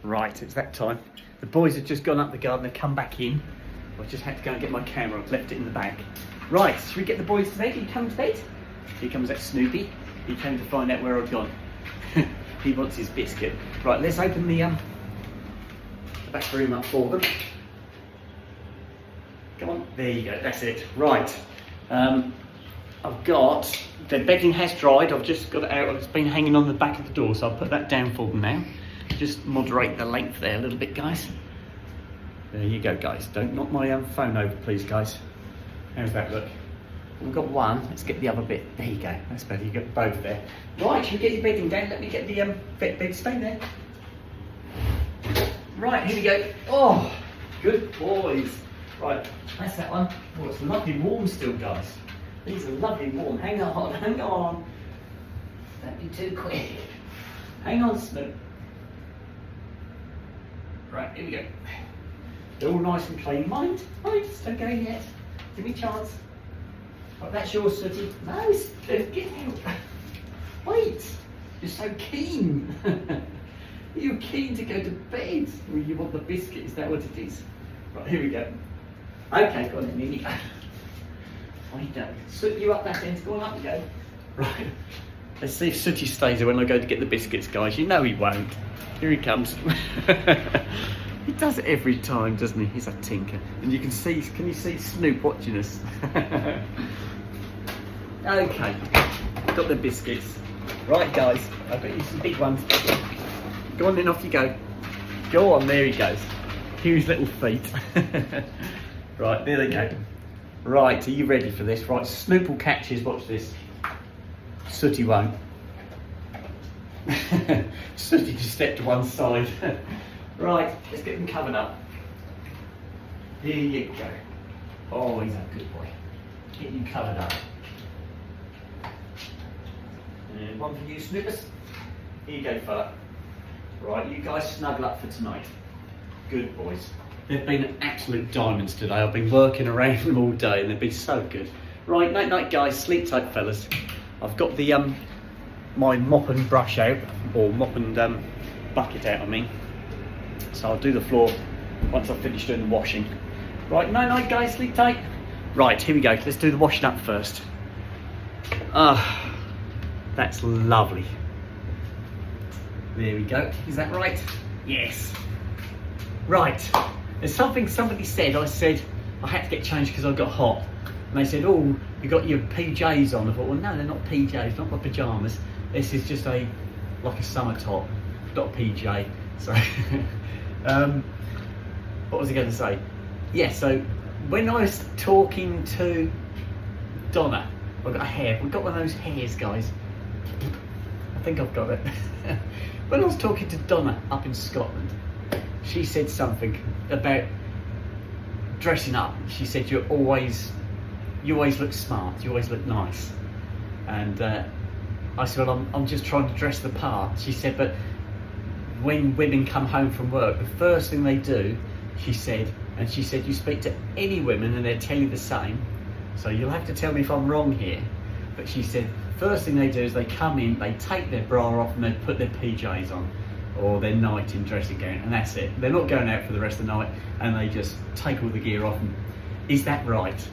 Right, it's that time. The boys have just gone up the garden, they've come back in. I just had to go and get my camera, I've left it in the bag. Right, should we get the boys to bed? He comes to bed. Here comes that Snoopy. He came to find out where I'd gone. He wants his biscuit. Right, let's open the back room up for them. Come on, there you go, that's it. Right, I've got, their bedding has dried, I've just got it out, it's been hanging on the back of the door, so I'll put that down for them now. Just moderate the length there a little bit, guys. There you go, guys. Don't knock my phone over, please, guys. How's that look? We've got one, let's get the other bit. There you go, that's better, you've got both there. Right, should we get your bedding down? Let me get the bed, stay there. Right, here we go. Oh, good boys. Right, that's that one. Oh, it's lovely warm still, guys. These are lovely warm. Hang on, hang on. Don't be too quick. Hang on, Snoop. Right, here we go. They're all nice and clean. Mind, just don't go in yet. Give me a chance. Right, that's yours, Sooty. No, get out. Wait, you're so keen. You're keen to go to bed. Well, you want the biscuit, is that what it is? Right, here we go. Okay, go on then, Mimi. I don't. Soot you up that end, go on, up you go. Right, let's see if Sooty stays there when I go to get the biscuits, guys. You know he won't. Here he comes. He does it every time, doesn't he? He's a tinker. And you can see, can you see Snoop watching us? Okay, got the biscuits. Right, guys, I've got you some big ones. Go on then, off you go. Go on, there he goes. Here's little feet. Right, there they go. Right, are you ready for this? Right, Snoop will catch his, watch this. Sooty won't. Sooty just stepped to one side. Right, let's get them covered up. Here you go. Oh, he's a good boy. Get you covered up. And one for you, Snoopers. Here you go, fella. Right, you guys snuggle up for tonight. Good boys. They've been absolute diamonds today. I've been working around them all day and they've been so good. Right, night night guys, sleep tight fellas. I've got the my mop and brush out, or mop and bucket out I mean. So I'll do the floor once I've finished doing the washing. Right, night night guys, sleep tight. Right, here we go, let's do the washing up first. Ah, that's lovely. There we go, is that right? Yes. Right, there's something somebody said, I said I had to get changed because I got hot. And they said, oh, you got your PJs on. I thought, well no, they're not PJs, not my pyjamas. This is just like a summer top, not a PJ. So, what was I going to say? Yeah, so when I was talking to Donna, I've got a hair, we've got one of those hairs, guys. I think I've got it. When I was talking to Donna up in Scotland, she said something about dressing up. She said you always look smart, you always look nice. And I said, well, I'm just trying to dress the part. She said, but when women come home from work, the first thing they do, she said, you speak to any women and they'll tell you the same. So you'll have to tell me if I'm wrong here. But she said, first thing they do is they come in, they take their bra off and they put their PJs on, or their night in dressing gown, and that's it. They're not going out for the rest of the night, and they just take all the gear off. And is that right?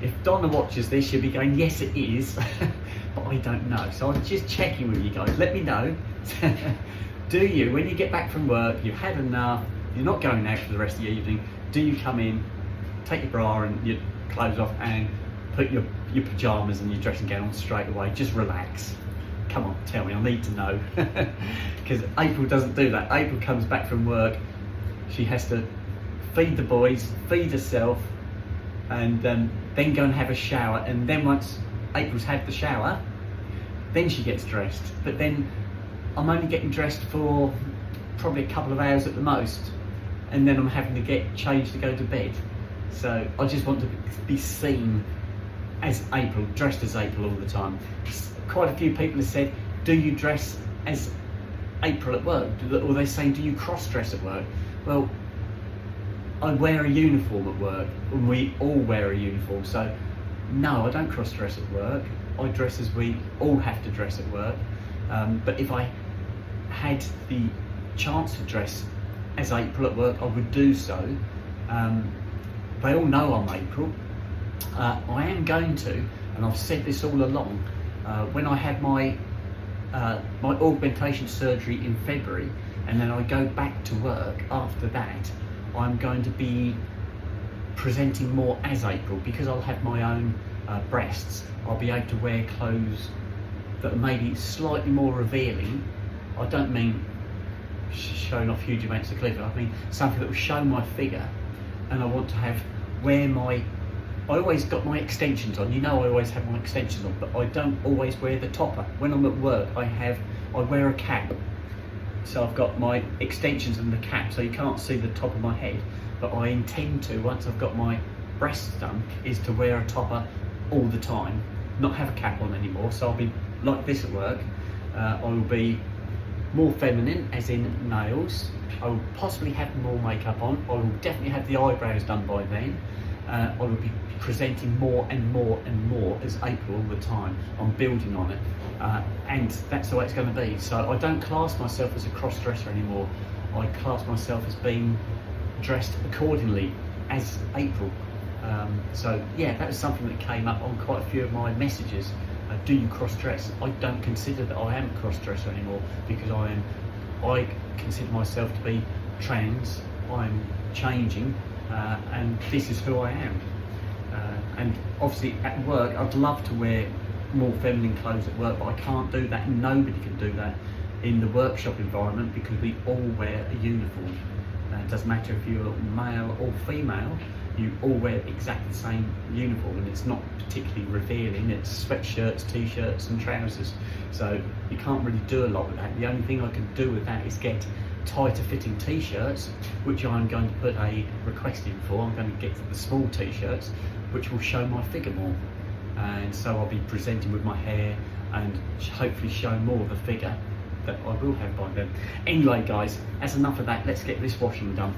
If Donna watches this, she'll be going, yes it is, but I don't know. So I'm just checking with you guys, let me know. Do you, when you get back from work, you've had enough, you're not going out for the rest of the evening, do you come in, take your bra and your clothes off and put your pyjamas and your dressing gown on straight away, just relax? Come on, tell me, I need to know. Because April doesn't do that. April comes back from work, she has to feed the boys, feed herself, and then go and have a shower, and then once April's had the shower, then she gets dressed. But then I'm only getting dressed for probably a couple of hours at the most, and then I'm having to get changed to go to bed. So I just want to be seen as April, dressed as April all the time. Quite a few people have said, do you dress as April at work? Or they say, do you cross-dress at work? Well, I wear a uniform at work, and we all wear a uniform, so no, I don't cross-dress at work. I dress as we all have to dress at work. But if I had the chance to dress as April at work, I would do so. They all know I'm April. I am going to, and I've said this all along, when I had my augmentation surgery in February, and then I go back to work after that, I'm going to be presenting more as April, because I'll have my own breasts. I'll be able to wear clothes that are maybe slightly more revealing. I don't mean showing off huge amounts of cleavage, I mean something that will show my figure. And I want to I always got my extensions on. You know, I always have my extensions on, but I don't always wear the topper. When I'm at work, I wear a cap. So I've got my extensions and the cap, so you can't see the top of my head. But I intend to, once I've got my breasts done, is to wear a topper all the time, not have a cap on anymore. So I'll be like this at work. I will be more feminine, as in nails. I will possibly have more makeup on. I will definitely have the eyebrows done by then. I will be presenting more and more and more as April all the time. I'm building on it, and that's the way it's going to be. So I don't class myself as a cross-dresser anymore. I class myself as being dressed accordingly as April. So yeah, that was something that came up on quite a few of my messages. Do you cross-dress? I don't consider that I am a cross-dresser anymore, because I consider myself to be trans. I'm changing, and this is who I am. And obviously at work, I'd love to wear more feminine clothes at work, but I can't do that, and nobody can do that in the workshop environment, because we all wear a uniform. It doesn't matter if you're male or female, you all wear exactly the same uniform, and it's not particularly revealing. It's sweatshirts, t-shirts and trousers, so you can't really do a lot with that. The only thing I can do with that is get tighter fitting t-shirts, which I'm going to put a request in for. I'm going to get the small t-shirts, which will show my figure more, and so I'll be presenting with my hair and hopefully show more of the figure that I will have by then. Anyway guys, that's enough of that. Let's get this washing done.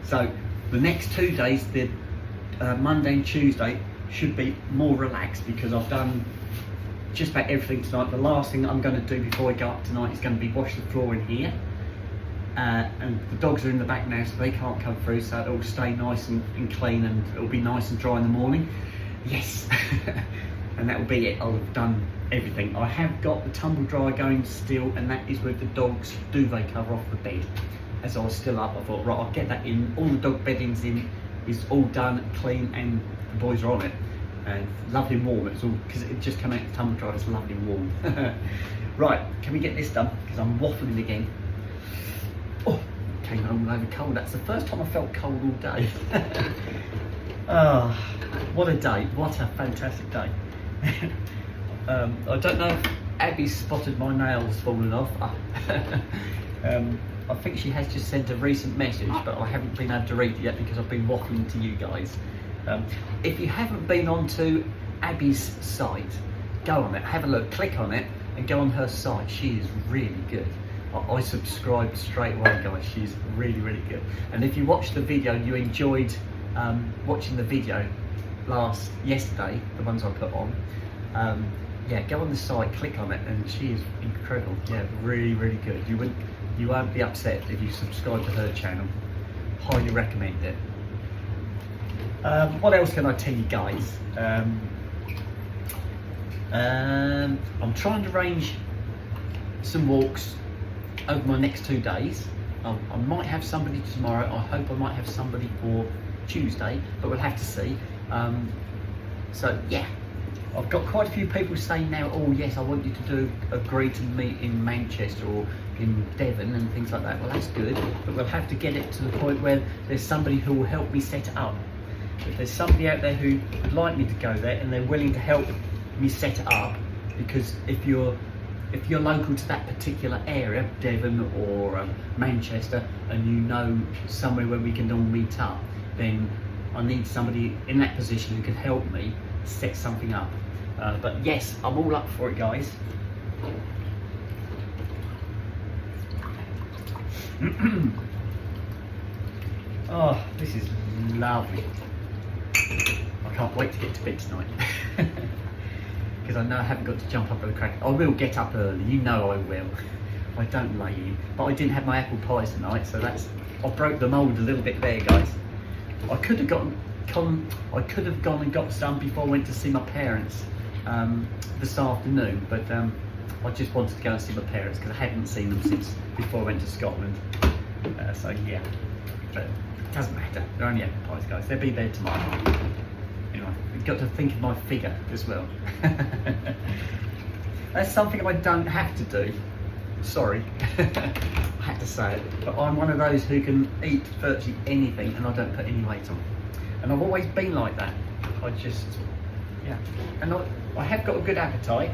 So the next 2 days, the Monday and Tuesday, should be more relaxed, because I've done just about everything tonight. The last thing I'm going to do before I go up tonight is going to be wash the floor in here, and the dogs are in the back now, so they can't come through, so it'll stay nice and clean, and it'll be nice and dry in the morning. Yes. And that will be it. I'll have done everything. I have got the tumble dryer going still, and that is with the dog's duvet cover off the bed. As I was still up, I thought, right, I'll get that in. All the dog bedding's in, is all done, clean, and the boys are on it. And lovely and warm. It's all, because it just came out of the tumble dryer, it's lovely and warm. Right, can we get this done? Because I'm waffling again. Oh, came home over cold. That's the first time I felt cold all day. Oh, what a day. What a fantastic day. I don't know if Abby's spotted my nails falling off. I think she has just sent a recent message, but I haven't been able to read it yet because I've been waffling to you guys. If you haven't been onto Abby's site, go on it, have a look, click on it, and go on her site. She is really good. I subscribed straight away, guys. She's really, really good. And if you watched the video and you enjoyed watching the video yesterday, the ones I put on, yeah, go on the site, click on it, and she is incredible. Yeah, really, really good. You won't be upset if you subscribe to her channel. Highly recommend it. What else can I tell you guys? I'm trying to arrange some walks over my next 2 days. I might have somebody tomorrow. I hope I might have somebody for Tuesday, but we'll have to see. So yeah, I've got quite a few people saying now, oh yes, I want you to agree to meet in Manchester or in Devon and things like that. Well, that's good, but we'll have to get it to the point where there's somebody who will help me set it up. If there's somebody out there who would like me to go there and they're willing to help me set it up, because if you're local to that particular area, Devon or Manchester, and you know somewhere where we can all meet up, then I need somebody in that position who can help me set something up. But yes, I'm all up for it, guys. Oh, this is lovely. I can't wait to get to bed tonight. because I know I haven't got to jump up at the crack. I will get up early, you know I will. I don't lay in, but I didn't have my apple pie tonight, so I broke the mould a little bit there, guys. I could have gone and got some before I went to see my parents this afternoon, but I just wanted to go and see my parents because I hadn't seen them since before I went to Scotland. So yeah, but it doesn't matter. They're only apple pies, guys. They'll be there tomorrow. Anyway, you've got to think of my figure as well. That's something I don't have to do. Sorry, I had to say it, but I'm one of those who can eat virtually anything and I don't put any weight on. And I've always been like that. Yeah. And I have got a good appetite.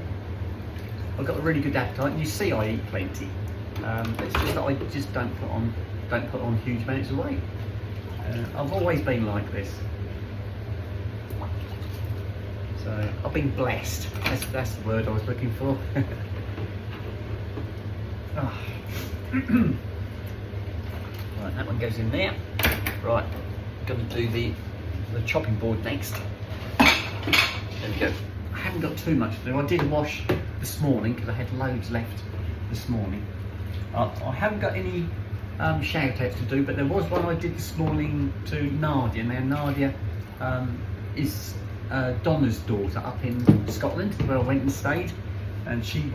I've got a really good appetite, and you see I eat plenty. It's just that I just don't put on huge amounts of weight. I've always been like this. So I've been blessed. That's the word I was looking for. Oh. Right, that one goes in there. Right, going to do the chopping board next. There we go. I haven't got too much to do. I did wash this morning because I had loads left this morning. I haven't got any shout outs to do, but there was one I did this morning to Nadia. Now Nadia is Donna's daughter up in Scotland, where I went and stayed. And she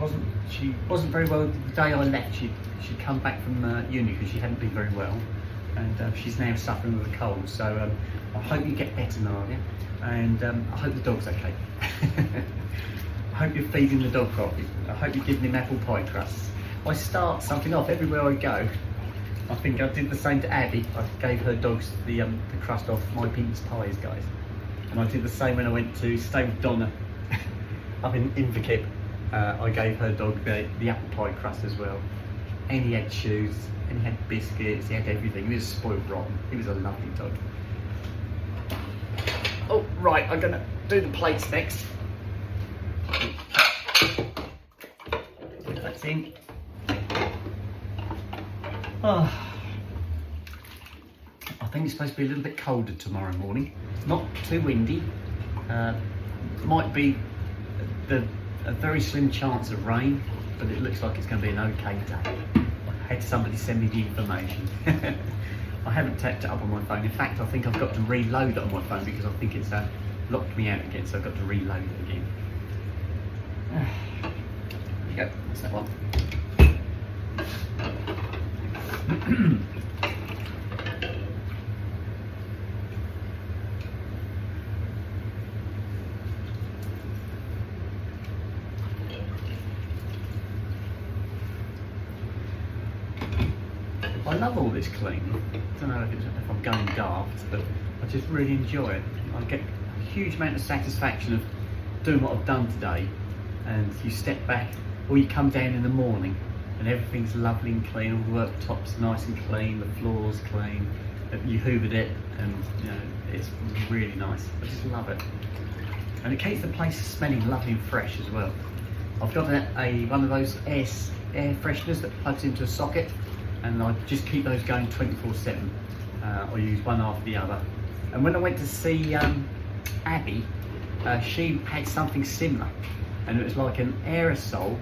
wasn't very well the day I left. She'd come back from uni because she hadn't been very well, and she's now suffering with a cold. So I hope you get better, Nadia, and I hope the dog's okay. I hope you're feeding the dog properly. I hope you're giving him apple pie crusts. I start something off everywhere I go. I think I did the same to Abby. I gave her dogs the crust off my Pink's pies, guys, and I did the same when I went to stay with Donna up in Inverkip. I gave her dog the apple pie crust as well. And he had shoes, and he had biscuits, he had everything. He was spoiled rotten. He was a lovely dog. Oh, right, I'm gonna do the plates next. Put that in. Oh. I think it's supposed to be a little bit colder tomorrow morning. Not too windy. Might be a very slim chance of rain, but it looks like it's going to be an okay day. I had somebody send me the information. I haven't tapped it up on my phone. In fact, I think I've got to reload it on my phone because I think it's locked me out again, so I've got to reload it again. There you go, that's that one. I love all this cleaning. I don't know if I'm going daft, but I just really enjoy it. I get a huge amount of satisfaction of doing what I've done today, and you step back, or you come down in the morning and everything's lovely and clean, all the worktops nice and clean, the floor's clean, you hoovered it, and you know, it's really nice. I just love it. And it keeps the place smelling lovely and fresh as well. I've got one of those air fresheners that plugs into a socket, and I just keep those going 24/7. I use one after the other. And when I went to see Abby, she had something similar, and it was like an aerosol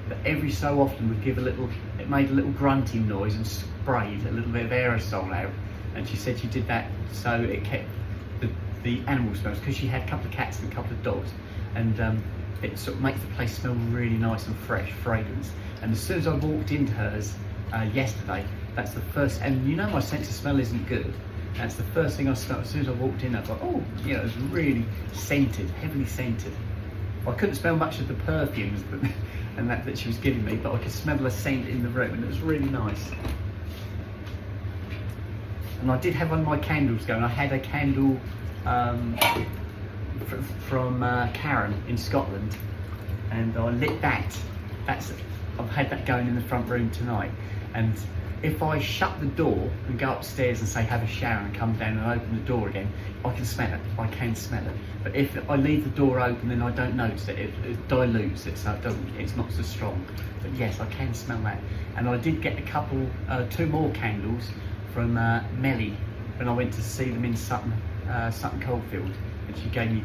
that every so often would give it made a little grunting noise and sprayed a little bit of aerosol out. And she said she did that so it kept the animal smells, because she had a couple of cats and a couple of dogs, and it sort of makes the place smell really nice and fresh, fragrance. And as soon as I walked into hers yesterday, that's the first, and you know my sense of smell isn't good, that's the first thing I smelled. As soon as I walked in, I thought, oh, you know, it was really scented, heavily scented. I couldn't smell much of the perfumes that she was giving me, but I could smell the scent in the room, and it was really nice. And I did have one of my candles going. I had a candle from Karen in Scotland, and I lit that. I've had that going in the front room tonight, and if I shut the door and go upstairs and say have a shower and come down and open the door again, I can smell it. I can smell it. But if I leave the door open, then I don't notice it. It dilutes it, so it's not so strong. But yes, I can smell that. And I did get two more candles from Melly when I went to see them in Sutton Coldfield, and she gave me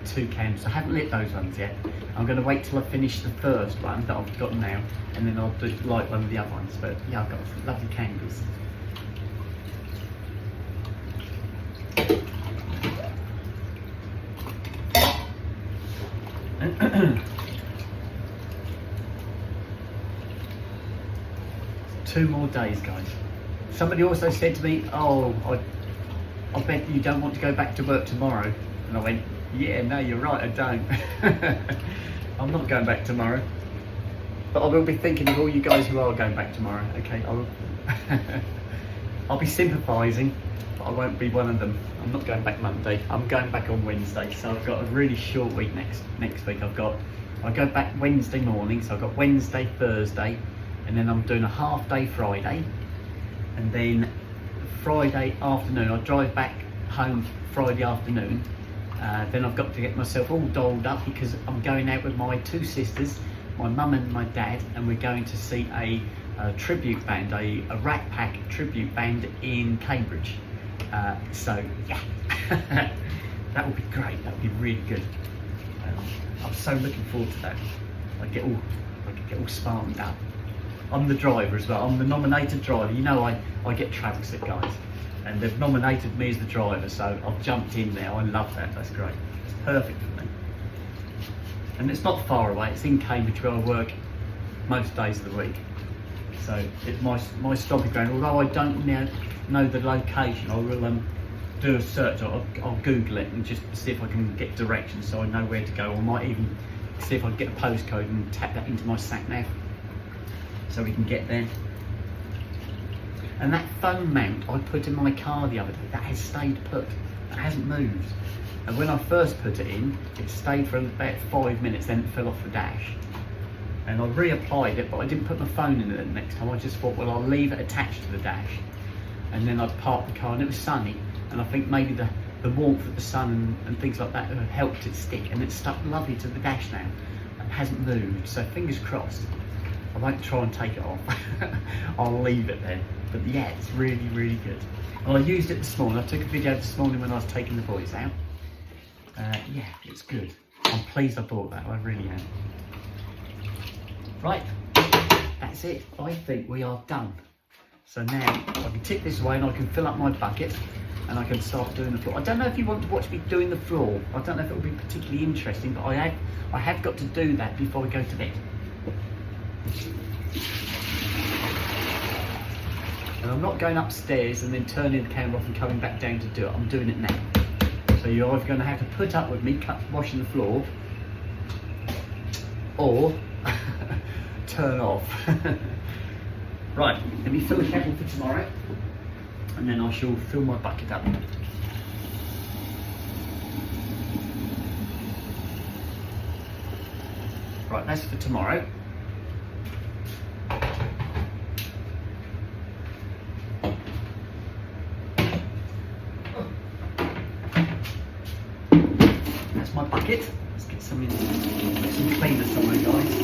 2 candles. I haven't lit those ones yet. I'm going to wait till I finish the first one that I've got now, and then I'll light one of the other ones. But yeah, I've got lovely candles. Two more days, guys. Somebody also said to me, oh, I bet you don't want to go back to work tomorrow. And I went, yeah, no, you're right, I don't. I'm not going back tomorrow. But I will be thinking of all you guys who are going back tomorrow, okay? I'll be sympathising, but I won't be one of them. I'm not going back Monday. I'm going back on Wednesday, so I've got a really short week next week. I go back Wednesday morning, so I've got Wednesday, Thursday, and then I'm doing a half day Friday, and then Friday afternoon I drive back home Friday afternoon. Then I've got to get myself all dolled up because I'm going out with my 2 sisters, my mum and my dad, and we're going to see a tribute band, a Rat Pack tribute band in Cambridge. So yeah, that would be great. That would be really good. I'm so looking forward to that. I get all smartened up. I'm the driver as well. I'm the nominated driver. You know, I get travel sick, guys, and they've nominated me as the driver, so I've jumped in now. I love that. That's great. It's perfect for me. And it's not far away. It's in Cambridge where I work most days of the week. So it's my stopping ground. Although I don't now know the location, I will do a search. I'll Google it and just see if I can get directions so I know where to go. I might even see if I can get a postcode and tap that into my sat nav so we can get there. And that phone mount I put in my car the other day, that has stayed put. It hasn't moved. And when I first put it in, it stayed for about 5 minutes, then it fell off the dash. And I reapplied it, but I didn't put my phone in it the next time. I just thought, well, I'll leave it attached to the dash. And then I'd park the car, and it was sunny. And I think maybe the warmth of the sun and things like that have helped it stick. And it's stuck lovely to the dash now. It hasn't moved, so fingers crossed. I won't try and take it off. I'll leave it there. But yeah, it's really, really good. Well, I used it this morning. I took a video this morning when I was taking the boys out. Yeah, it's good. I'm pleased I bought that. I really am. Right, that's it. I think we are done. So now I can tip this away and I can fill up my bucket and I can start doing the floor. I don't know if you want to watch me doing the floor. I don't know if it will be particularly interesting, but I have got to do that before we go to bed. And I'm not going upstairs and then turning the camera off and coming back down to do it. I'm doing it now. So you're either going to have to put up with me washing the floor or turn off. Right, let me fill the kettle for tomorrow and then I shall fill my bucket up. Right, that's for tomorrow. That's my bucket. Let's get some cleaner somewhere, guys.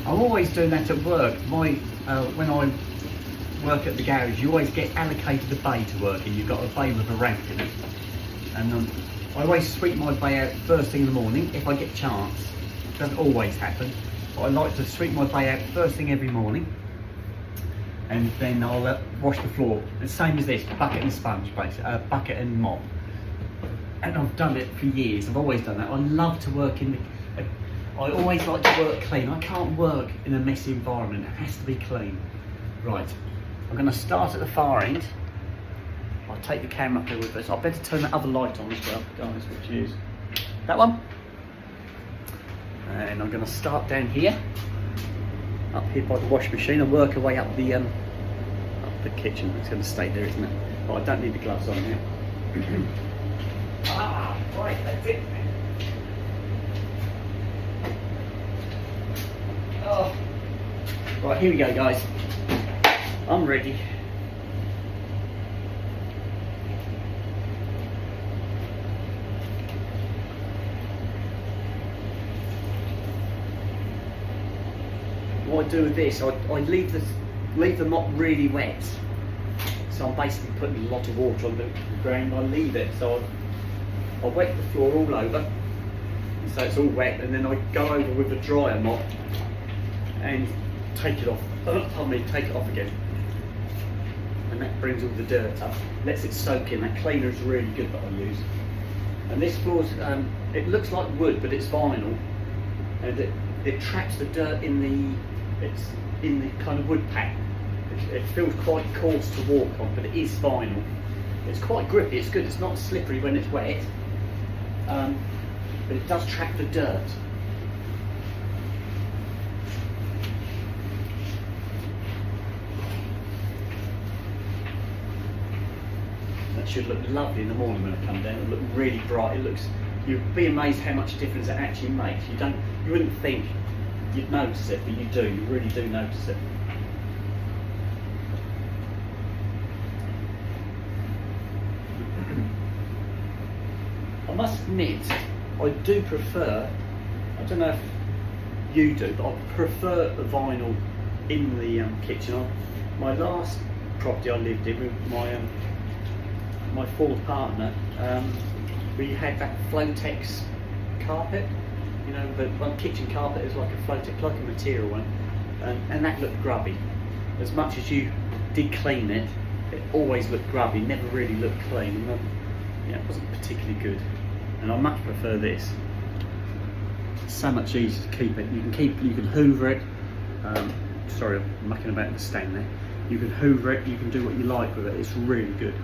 I'm always doing that at work. When I work at the garage, you always get allocated a bay to work in. You've got a bay with a ramp in it. And I always sweep my bay out first thing in the morning, if I get a chance. It doesn't always happen, but I like to sweep my bay out first thing every morning. And then I'll wash the floor. The same as this, bucket and sponge, basically, bucket and mop. And I've done it for years. I've always done that. I love to work in the... I always like to work clean. I can't work in a messy environment. It has to be clean. Right, I'm going to start at the far end. I'll take the camera up there with us. I better turn that other light on as well, guys, which is that one. And I'm going to start down here, up here by the washing machine, and work our way up the kitchen. It's going to stay there, isn't it? But I don't need the gloves on now. Right, that's it. Oh. Right, here we go, guys. I'm ready. What I do with this, I leave the mop really wet. So I'm basically putting a lot of water on the ground. I leave it, so I wet the floor all over, so it's all wet, and then I go over with a dryer mop and take it off. Take it off again, and that brings all the dirt up. Lets it soak in. That cleaner is really good that I use. And this floor's it looks like wood, but it's vinyl, and it traps the dirt in the kind of wood pack. It feels quite coarse to walk on, but it is vinyl. It's quite grippy, it's good, it's not slippery when it's wet, but it does trap the dirt. That should look lovely in the morning when it comes down. It'll look really bright. You'd be amazed how much difference it actually makes. You wouldn't think you'd notice it, but you do, you really do notice it. I must admit, I do prefer, I don't know if you do, but I prefer the vinyl in the kitchen. My last property I lived in with my former partner, we had that Flotex carpet, you know, the kitchen carpet is like a Flotex, like a material one, and that looked grubby. As much as you did clean it, it always looked grubby, never really looked clean. It wasn't particularly good, and I much prefer this. It's so much easier to keep it. You can hoover it. Sorry, I'm mucking about the stand there. You can hoover it. You can do what you like with it. It's really good.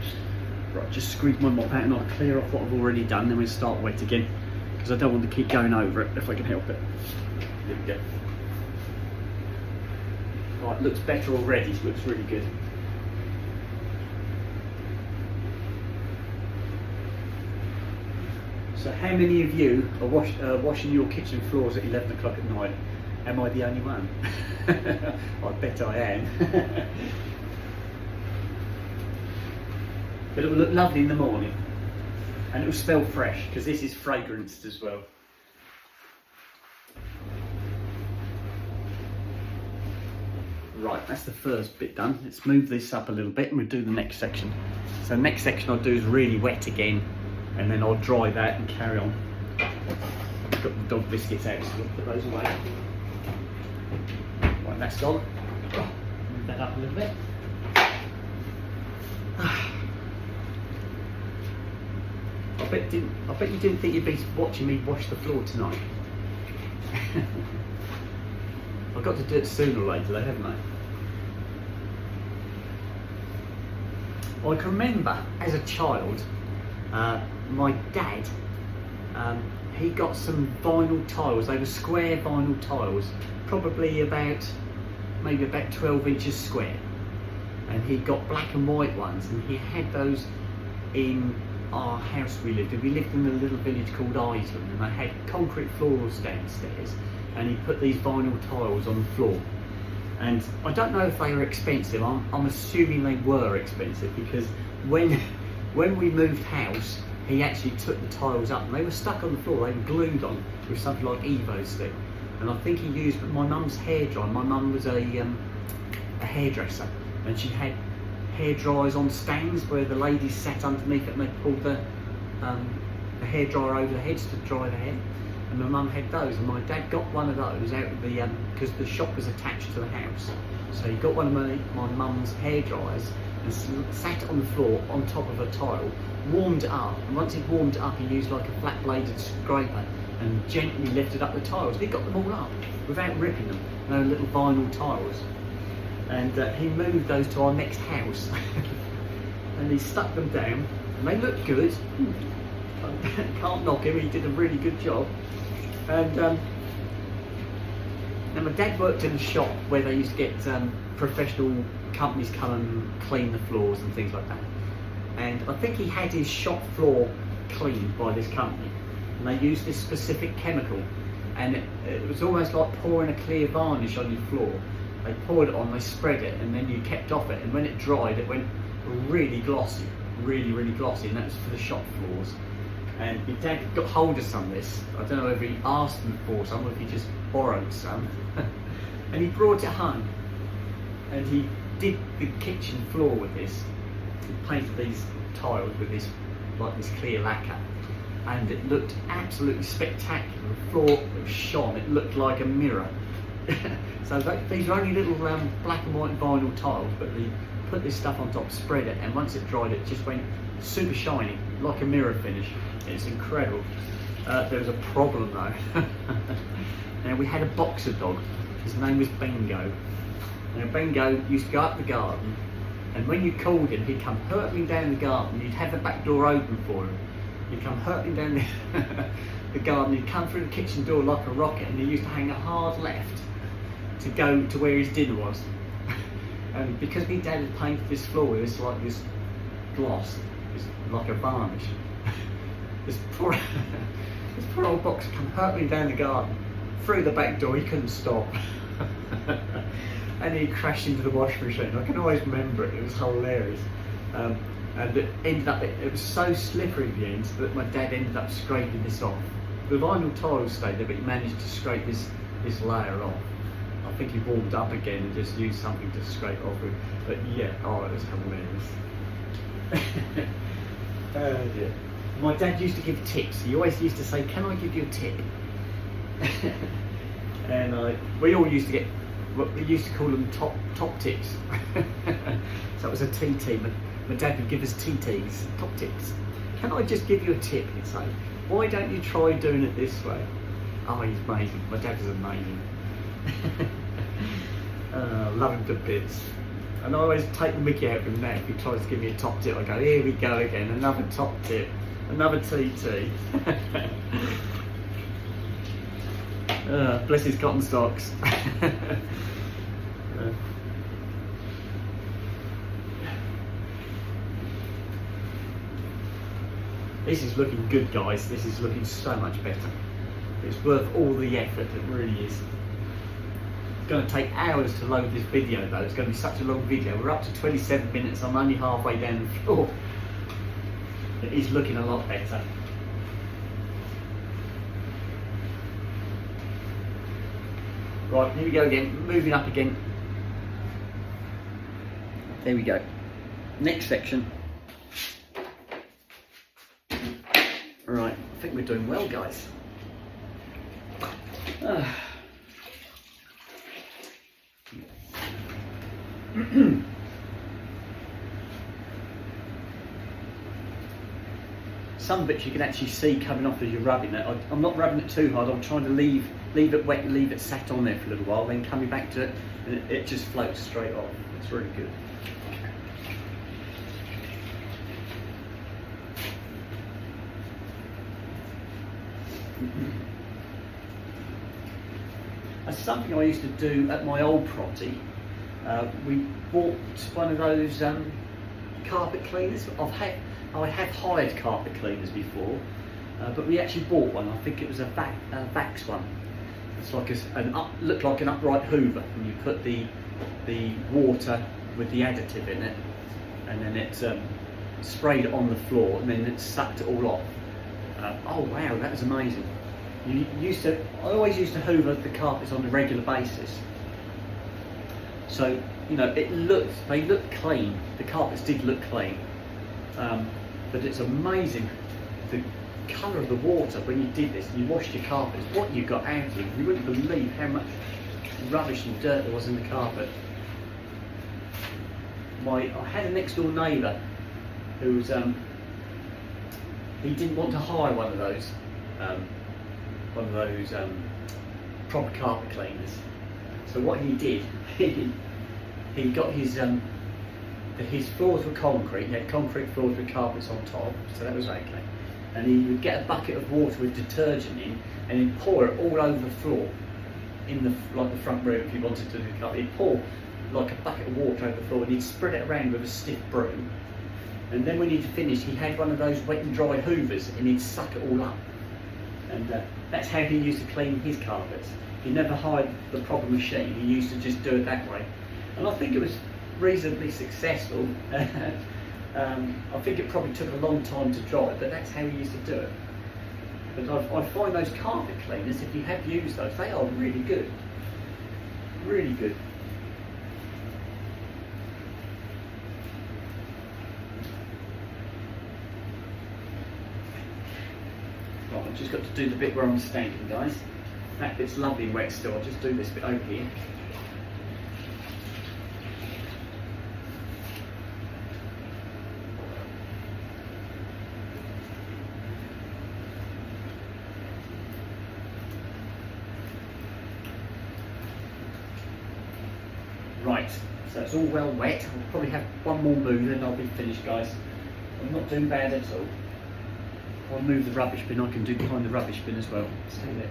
Right, just squeeze my mop out and I'll clear off what I've already done. Then we'll start wet again, because I don't want to keep going over it if I can help it. There we go. Right, looks better already. Looks really good. So how many of you are washing your kitchen floors at 11 o'clock at night? Am I the only one? I bet I am. But it will look lovely in the morning, and it will smell fresh, because this is fragranced as well. Right, that's the first bit done. Let's move this up a little bit and we'll do the next section. So the next section I'll do is really wet again, and then I'll dry that and carry on. I've got the dog biscuits out, so I'll put those away. Right, that's gone. Move that up a little bit. I bet you didn't think you'd be watching me wash the floor tonight. I've got to do it sooner or later though, haven't I? I can remember as a child, my dad, he got some vinyl tiles. They were square vinyl tiles, probably maybe about 12 inches square. And he got black and white ones, and he had those in our house we lived in. We lived in a little village called Isleham, and they had concrete floors downstairs, and he put these vinyl tiles on the floor. And I don't know if they were expensive. I'm assuming they were expensive, because when we moved house, he actually took the tiles up, and they were stuck on the floor. They were glued on with something like Evo stick. And I think he used my mum's hairdryer. My mum was a hairdresser, and she had hair dryers on stands where the ladies sat underneath it, and they pulled the hairdryer over the heads to dry the hair. And my mum had those, and my dad got one of those out of the because the shop was attached to the house. So he got one of my mum's hair dryers and sat it on the floor on top of a tile, warmed it up, and once he'd warmed it up, he used like a flat bladed scraper and gently lifted up the tiles. He got them all up without ripping them. No little vinyl tiles. And he moved those to our next house and he stuck them down, and they looked good. Can't knock him, he did a really good job. And now my dad worked in a shop where they used to get professional companies come and clean the floors and things like that. And I think he had his shop floor cleaned by this company, and they used this specific chemical, and it was almost like pouring a clear varnish on your floor. They poured it on, they spread it, and then you kept off it, and when it dried, it went really glossy, really glossy, and that was for the shop floors. And my dad got hold of some of this. I don't know whether he asked them for some or if he just borrowed some. And he brought it home, and he did the kitchen floor with this. He painted these tiles with this, like this clear lacquer, and it looked absolutely spectacular. The floor shone, it looked like a mirror. So these are only little black and white vinyl tiles, but they put this stuff on top, spread it, and once it dried, it just went super shiny, like a mirror finish. It's incredible. There was a problem though. Now, we had a boxer dog. His name was Bengo. Now, Bengo used to go up the garden, and when you called him, he'd come hurtling down the garden. You'd have the back door open for him. He'd come hurtling down the garden. He'd come through the kitchen door like a rocket, and he used to hang a hard left to go to where his dinner was. And because my dad had painted this floor with this gloss, it's like a varnish. This poor old boxer come hurtling down the garden, through the back door. He couldn't stop. And he crashed into the washing machine. I can always remember it. It was hilarious. And it ended up, it was so slippery at the end that my dad ended up scraping this off. The vinyl tiles stayed there, but he managed to scrape this layer off. I think he warmed up again and just used something to scrape off with. But yeah, oh, it was hilarious. Yeah. My dad used to give tips. He always used to say, "Can I give you a tip?" And we all used to get, we used to call them top tips. So it was a TT. My dad would give us TTs, top tips. "Can I just give you a tip?" He'd say. "Why don't you try doing it this way?" Oh, he's amazing. My dad was amazing. Love him to bits. And I always take the mickey out of him now. If he tries to give me a top tip, I go, "Here we go again, another top tip, another TT." Bless his cotton socks. This is looking good, guys. This is looking so much better. It's worth all the effort, it really is. It's going to take hours to load this video though. It's going to be such a long video. We're up to 27 minutes. I'm only halfway down the floor. It is looking a lot better. Right, here we go again. Moving up again. There we go. Next section. Right, I think we're doing well, guys. Some bits you can actually see coming off as you're rubbing it. I'm not rubbing it too hard. I'm trying to leave it wet, leave it sat on there for a little while, then coming back to it, and it just floats straight off. It's really good. That's something I used to do at my old property. We bought one of those carpet cleaners. I have hired carpet cleaners before, but we actually bought one. I think it was a Vax one. It's like looked like an upright Hoover, and you put the water with the additive in it, and then it's sprayed on the floor, and then it sucked it all off. Oh wow, that was amazing. I always used to hoover the carpets on a regular basis. So, you know, they looked clean. The carpets did look clean. But it's amazing the colour of the water when you did this and you washed your carpets, what you got out of it. You wouldn't believe how much rubbish and dirt there was in the carpet. I had a next door neighbour who was, he didn't want to hire one of those proper carpet cleaners. So what he did, he got his floors were concrete. He had concrete floors with carpets on top, so that was okay. And he would get a bucket of water with detergent in, and he'd pour it all over the floor, in the front room. If he wanted to do the carpet, he'd pour like a bucket of water over the floor, and he'd spread it around with a stiff broom. And then when he'd finished, he had one of those wet and dry hoovers, and he'd suck it all up. And that's how he used to clean his carpets. If you never hired the proper machine, you used to just do it that way. And I think it was reasonably successful. I think it probably took a long time to dry, but that's how you used to do it. But I find those carpet cleaners, if you have used those, they are really good. Really good. Right, I've just got to do the bit where I'm standing, guys. That bit's lovely and wet still. I'll just do this bit over here. Right, so it's all well wet. I'll probably have one more move and I'll be finished, guys. I'm not doing bad at all. I'll move the rubbish bin. I can do behind the rubbish bin as well. Stay there.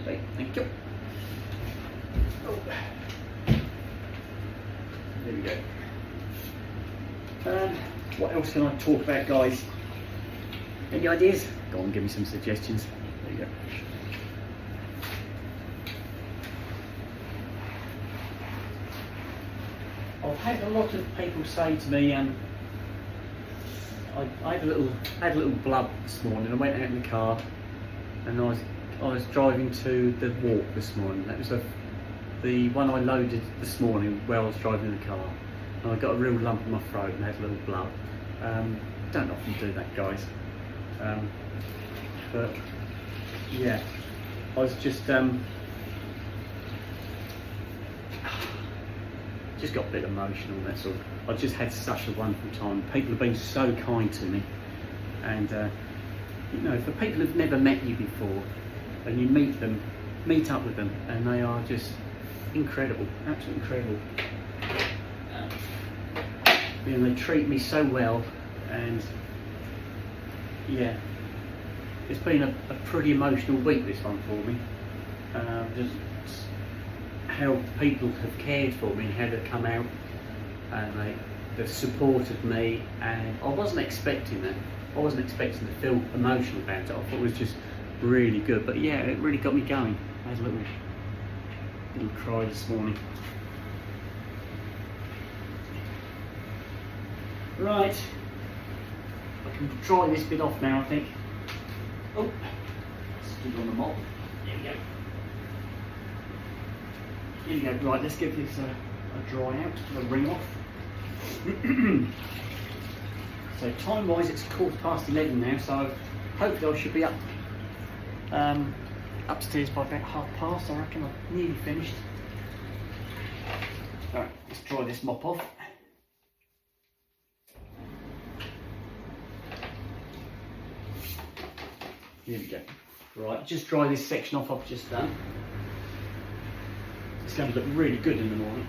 Stay. Thank you. Oh. There we go. What else can I talk about, guys? Any ideas? Go on, give me some suggestions. There you go. I've had a lot of people say to me, I had a little blub this morning. I went out in the car, and I was driving to the walk this morning. That was the one I loaded this morning while I was driving the car, and I got a real lump in my throat and had a little blub. Don't often do that, guys. But yeah, I was just got a bit emotional, that's all. I just had such a wonderful time. People have been so kind to me, and you know, for people who've never met you before, and you meet up with them, and they are just incredible, absolutely incredible. You know, they treat me so well, and yeah, it's been a pretty emotional week, this one, for me. Just how people have cared for me, how they've come out and they've supported me, and I wasn't expecting that. I wasn't expecting to feel emotional about it. I thought it was just really good, but yeah, it really got me going. I had a little cry this morning. Right, I can dry this bit off now, I think. Oh, stood on the mop. There we go. Here we go. Right, let's give this a dry out, a ring off. So time-wise, it's 11:15 now, so hopefully I should be up upstairs by about past. I reckon I'm nearly finished. All right, let's dry this mop off. Here we go. Right, just dry this section off I've just done. It's going to look really good in the morning.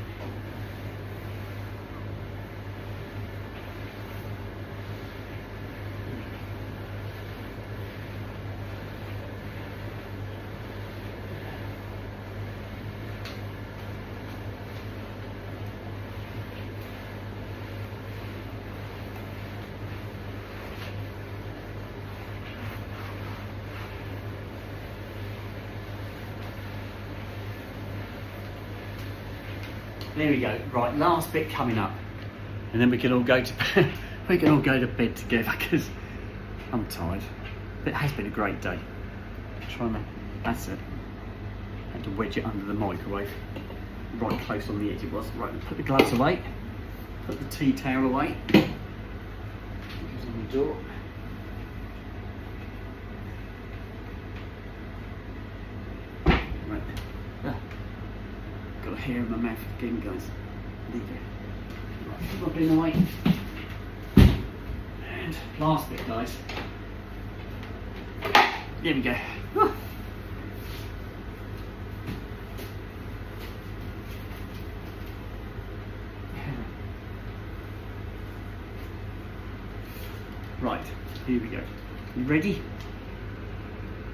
There we go. Right, last bit coming up, and then we can all go to bed. We can all go to bed together because I'm tired. But it has been a great day. That's it. I had to wedge it under the microwave. Right close on the edge it was. Right, put the gloves away. Put the tea towel away. It was on the door. Right. Got a hair in my mouth again, guys. Leave it. Right, put my bin away. And last bit, guys. There we go. Whew. Right, here we go. You ready?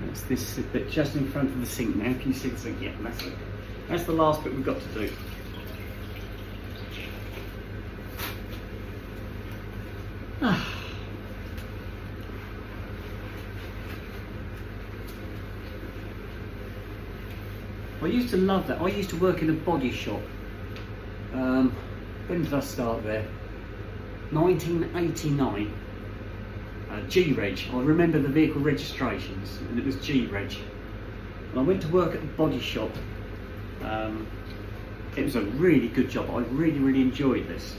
That's this bit just in front of the sink now. Can you see the sink? Yeah, that's it. That's the last bit we've got to do. I used to love that. I used to work in a body shop. When did I start there? 1989. G-Reg. I remember the vehicle registrations, and it was G-Reg. And I went to work at the body shop. It was a really good job. I really, really enjoyed this.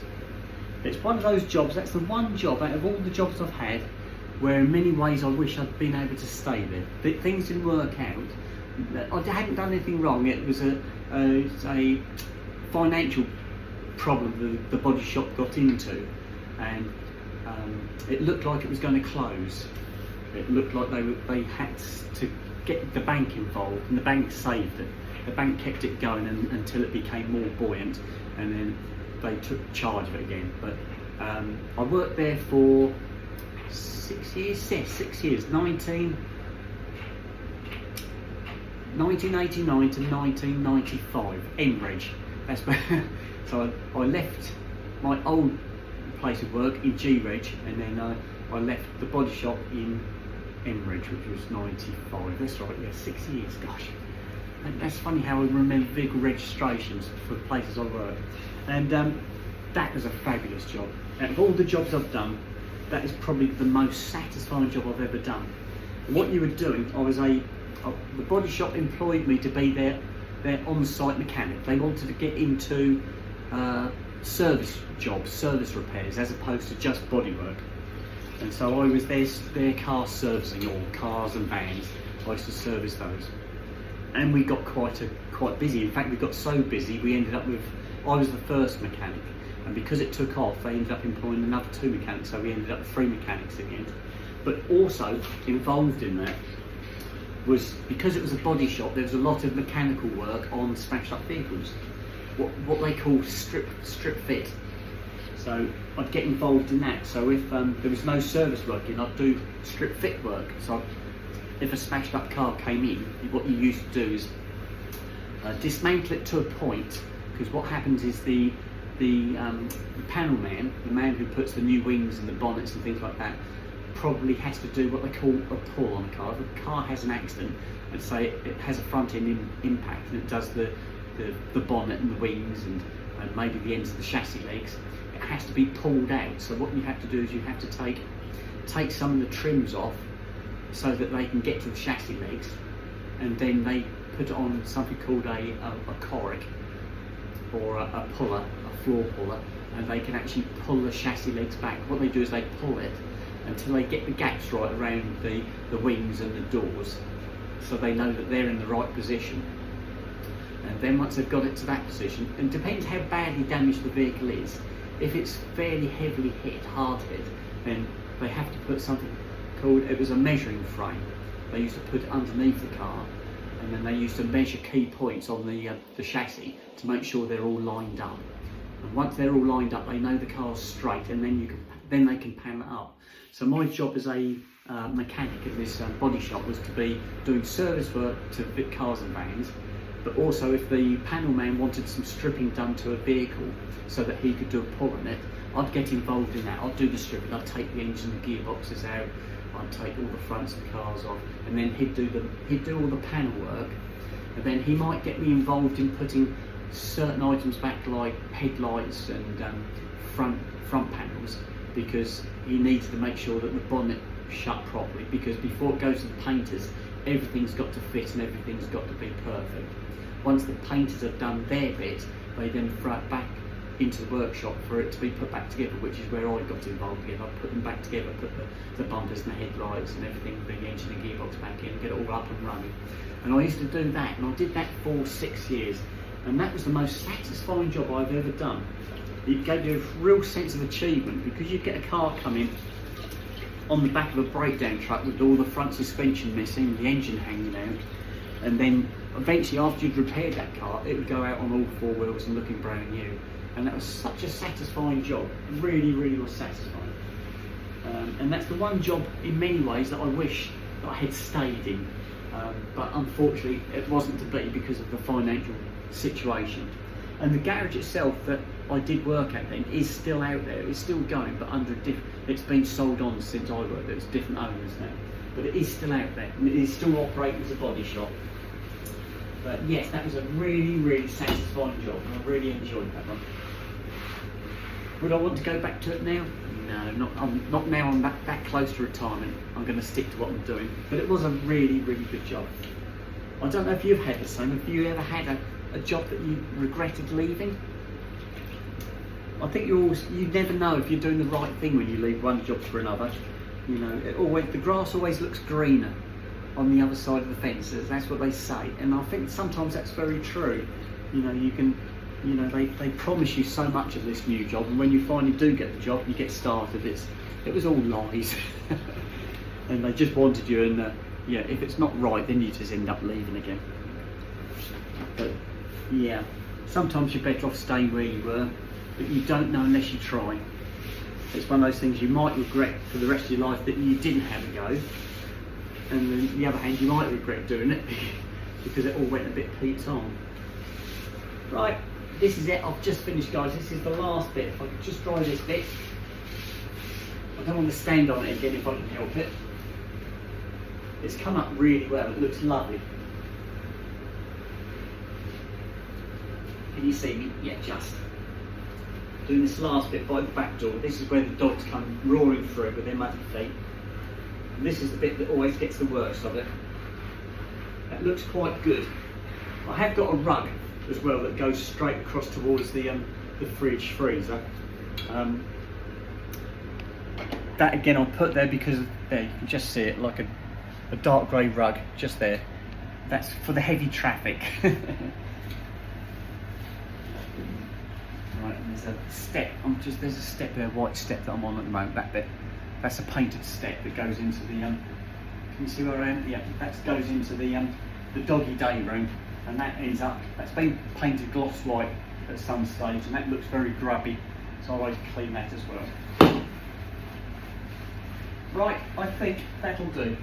It's one of those jobs, that's the one job out of all the jobs I've had where in many ways I wish I'd been able to stay there. But things didn't work out. I hadn't done anything wrong. It was a financial problem the body shop got into, and it looked like it was going to close. It looked like they had to get the bank involved, and the bank saved it. The bank kept it going until it became more buoyant, and then they took charge of it again. But I worked there for 6 years, 1989 to 1995, Enbridge. That's where, so I left my old place of work in G-Reg, and then I left the body shop in Enbridge, which was 95. That's right, yeah, 6 years, gosh. And that's funny how I remember vehicle registrations for the places I worked. And that was a fabulous job. Out of all the jobs I've done, that is probably the most satisfying job I've ever done. And what you were doing, the body shop employed me to be their on-site mechanic. They wanted to get into service jobs, service repairs, as opposed to just bodywork. And so I was their car servicing, or cars and vans. I used to service those. And we got quite busy. In fact, we got so busy we ended up with, I was the first mechanic, and because it took off they ended up employing another 2 mechanics, so we ended up with 3 mechanics in the end. But also involved in that was, because it was a body shop, there was a lot of mechanical work on smashed up vehicles, what they call strip fit. So I'd get involved in that. So if there was no service work in, I'd do strip fit work. So if a smashed up car came in, what you used to do is dismantle it to a point, because what happens is the panel man, the man who puts the new wings and the bonnets and things like that, probably has to do what they call a pull on a car. If a car has an accident, and say it has a front end impact, and it does the bonnet and the wings and maybe the ends of the chassis legs, it has to be pulled out. So what you have to do is you have to take some of the trims off so that they can get to the chassis legs, and then they put on something called a coric, or a puller, a floor puller, and they can actually pull the chassis legs back. What they do is they pull it until they get the gaps right around the wings and the doors, so they know that they're in the right position. And then once they've got it to that position, and it depends how badly damaged the vehicle is. If it's fairly heavily hit, hard hit, then they have to put something called, it was a measuring frame. They used to put it underneath the car, and then they used to measure key points on the chassis to make sure they're all lined up. And once they're all lined up, they know the car's straight, and then they can pan it up. So my job as a mechanic at this body shop was to be doing service work to cars and vans, but also if the panel man wanted some stripping done to a vehicle so that he could do a pull on it, I'd get involved in that. I'd do the stripping, I'd take the engine and gearboxes out, I'd take all the fronts of the cars off, and then he'd do all the panel work, and then he might get me involved in putting certain items back, like headlights and front panels, because he needs to make sure that the bonnet shut properly, because before it goes to the painters, everything's got to fit and everything's got to be perfect. Once the painters have done their bit, they then throw it back into the workshop for it to be put back together, which is where I got involved again. I put them back together, put the bumpers and the headlights and everything, the engine and gearbox back in, get it all up and running. And I used to do that, and I did that for 6 years, and that was the most satisfying job I've ever done. It gave you a real sense of achievement, because you'd get a car come in on the back of a breakdown truck with all the front suspension missing, the engine hanging out, and then eventually after you'd repaired that car, it would go out on all 4 wheels and looking brand new. And that was such a satisfying job. Really, really was satisfying. And that's the one job in many ways that I wish that I had stayed in, but unfortunately it wasn't to be because of the financial situation. And the garage itself that I did work at then is still out there. It's still going, but under it's been sold on since I worked there. It's different owners now, but it is still out there, and it is still operating as a body shop. But yes, that was a really, really satisfying job, and I really enjoyed that one. Would I want to go back to it now? No, not now. I'm that close to retirement. I'm going to stick to what I'm doing. But it was a really, really good job. I don't know if you've had the same. Have you ever had a job that you regretted leaving? I think you never know if you're doing the right thing when you leave one job for another. You know, the grass always looks greener on the other side of the fence. That's what they say, and I think sometimes that's very true. You know, they promise you so much of this new job, and when you finally do get the job, you get started. It was all lies, and they just wanted you. And yeah, if it's not right, then you just end up leaving again. But yeah, sometimes you're better off staying where you were, but you don't know unless you try. It's one of those things you might regret for the rest of your life that you didn't have a go, and on the other hand, you might regret doing it because it all went a bit Pete-on. Right, this is it. I've just finished, guys. This is the last bit. If I could just dry this bit. I don't want to stand on it again if I can help it. It's come up really well. It looks lovely. Can you see me? Yeah, just. Doing this last bit by the back door. This is where the dogs come roaring through with their muddy feet. And this is the bit that always gets the worst of it. That looks quite good. I have got a rug as well that goes straight across towards the fridge freezer. That again I'll put there because there you can just see it, like a dark grey rug just there. That's for the heavy traffic. Right, and there's a step. There's a step there, white step that I'm on at the moment. That bit, that's a painted step that goes into the. Can you see where I am? Yeah, that goes into the doggy day room, and that ends up. That's been painted gloss white at some stage, and that looks very grubby. So I always clean that as well. Right, I think that'll do.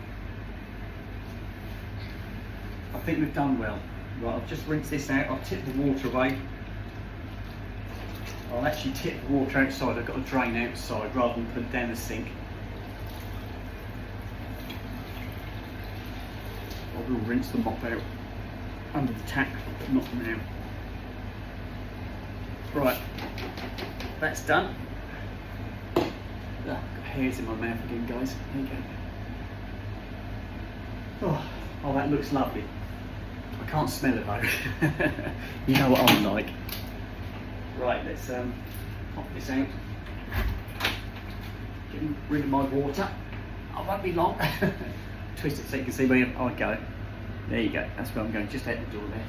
I think we've done well. Right, I've just rinsed this out. I'll tip the water away. I'll actually tip the water outside. I've got a drain outside rather than put it down the sink. I will rinse the mop out under the tap, but not now. Right, that's done. Got hairs in my mouth again, guys. There you go. Oh, that looks lovely. I can't smell it though. You know what I'm like. Right, let's pop this out. Getting rid of my water. I won't be long. Twist it so you can see where I go. There you go, that's where I'm going, just out the door there.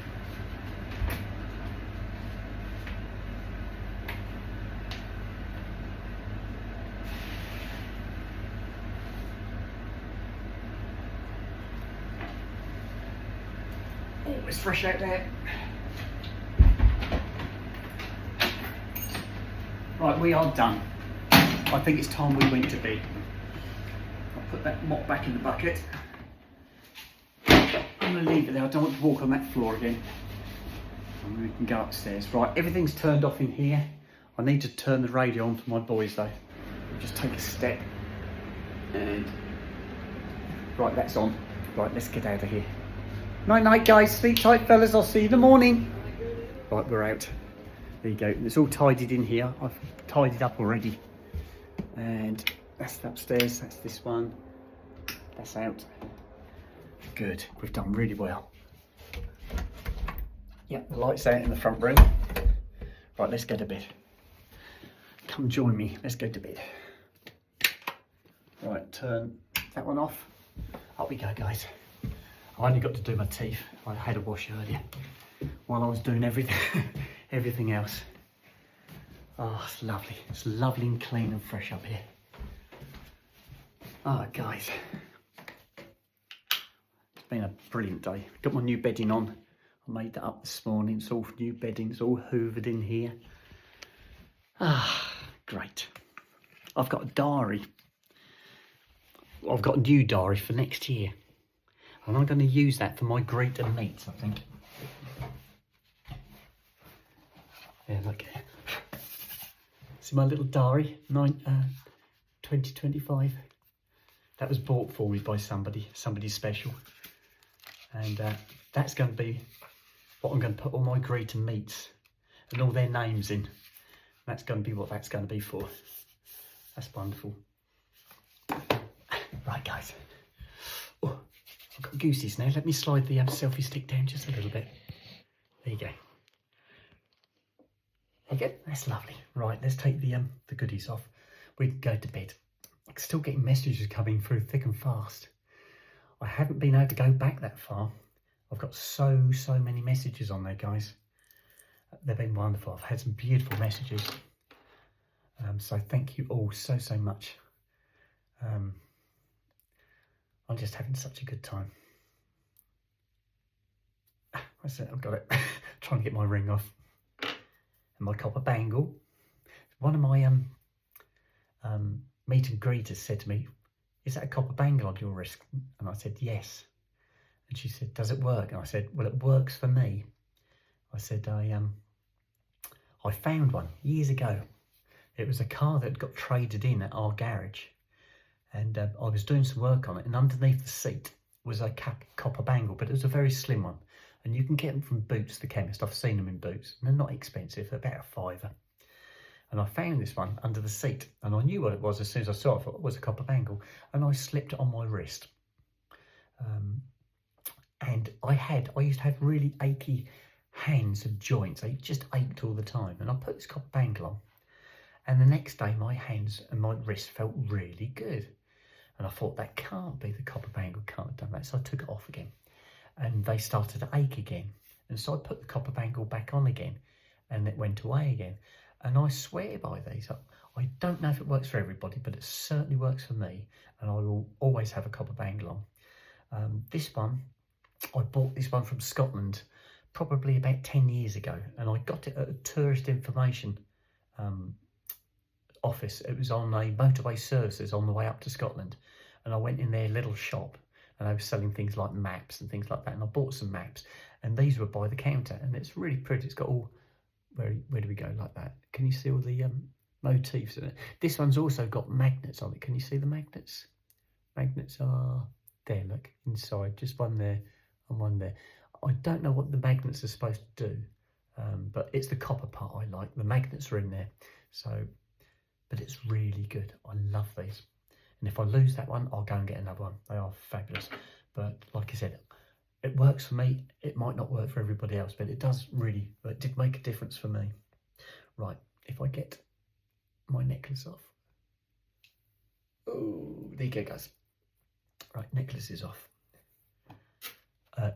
Oh, it's fresh out there. Right, we are done. I think it's time we went to bed. I'll put that mop back in the bucket. I'm going to leave it there. I don't want to walk on that floor again. And we can go upstairs. Right, everything's turned off in here. I need to turn the radio on for my boys though. Just take a step. And right, that's on. Right, let's get out of here. Night night guys, sleep tight fellas, I'll see you in the morning. Right, we're out. There you go, it's all tidied in here. I've tidied up already. And that's upstairs, that's this one. That's out. Good, we've done really well. Yep, the light's out in the front room. Right, let's go to bed. Come join me, let's go to bed. Right, turn that one off. Up we go, guys. I only got to do my teeth. I had a wash earlier while I was doing everything else. Oh, it's lovely. It's lovely and clean and fresh up here. Oh, guys. It's been a brilliant day. Got my new bedding on. I made that up this morning. It's all new bedding. It's all hoovered in here. Ah, great. I've got a diary. I've got a new diary for next year. And I'm going to use that for my greet and meets, I think. Yeah, look. See my little diary, 2025. That was bought for me by somebody special. And that's going to be what I'm going to put all my Greta meats and all their names in. That's going to be what that's going to be for. That's wonderful. Right, guys. Oh, I've got goosies now. Let me slide the selfie stick down just a little bit. There you go. There you go. That's lovely. Right, let's take the goodies off. We can go to bed. I'm still getting messages coming through thick and fast. I haven't been able to go back that far. I've got so many messages on there, guys. They've been wonderful. I've had some beautiful messages. So thank you all so much. I'm just having such a good time. That's it, I've got it. Trying to get my ring off. And my copper bangle. One of my meet and greeters said to me, "Is that a copper bangle on your wrist?" And I said, "Yes." And she said, "Does it work?" And I said, "Well, it works for me." I said, I found one years ago. It was a car that got traded in at our garage. And I was doing some work on it, and underneath the seat was a copper bangle, but it was a very slim one. And you can get them from Boots, the chemist. I've seen them in Boots. And they're not expensive, they're about £5. And I found this one under the seat, and I knew what it was as soon as I saw it. I thought it was a copper bangle, and I slipped it on my wrist. And I used to have really achy hands and joints. They just ached all the time. And I put this copper bangle on, and the next day my hands and my wrist felt really good. And I thought, that can't be the copper bangle, can't have done that. So I took it off again, and they started to ache again. And so I put the copper bangle back on again, and it went away again. And I swear by these. I don't know if it works for everybody, but it certainly works for me. And I will always have a copper bangle on. This one, I bought this one from Scotland probably about 10 years ago, and I got it at a tourist information office. It was on a motorway services on the way up to Scotland, and I went in their little shop, and they were selling things like maps and things like that, and I bought some maps, and these were by the counter, and it's really pretty. It's got all, where do we go, like that? Can you see all the motifs in it? This one's also got magnets on it. Can you see the magnets? Magnets are there, look, inside, just one there and one there. I don't know what the magnets are supposed to do, but it's the copper part I like. The magnets are in there, so, but it's really good. I love these. And if I lose that one, I'll go and get another one. They are fabulous. But like I said, it works for me. It might not work for everybody else, but it does really, it did make a difference for me. Right, if I get my necklace off. Oh, there you go, guys. Right, necklace is off.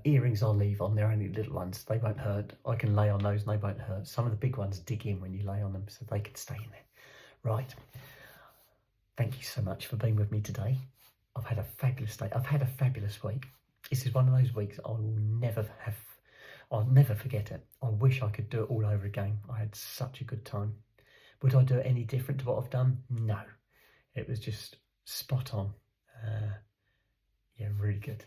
Earrings I'll leave on. They're only little ones. They won't hurt. I can lay on those and they won't hurt. Some of the big ones dig in when you lay on them, so they can stay in there. Right. Thank you so much for being with me today. I've had a fabulous day. I've had a fabulous week. This is one of those weeks I'll never forget it. I wish I could do it all over again. I had such a good time. Would I do it any different to what I've done? No. It was just spot on. Yeah, really good.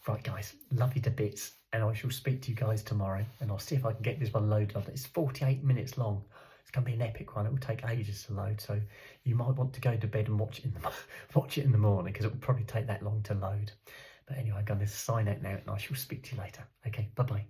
Right, guys, love you to bits, and I shall speak to you guys tomorrow, and I'll see if I can get this one loaded up. It's 48 minutes long. It's going to be an epic one. It will take ages to load, so you might want to go to bed and watch it in the morning, because it will probably take that long to load. But anyway, I'm going to sign out now, and I shall speak to you later. Okay, bye-bye.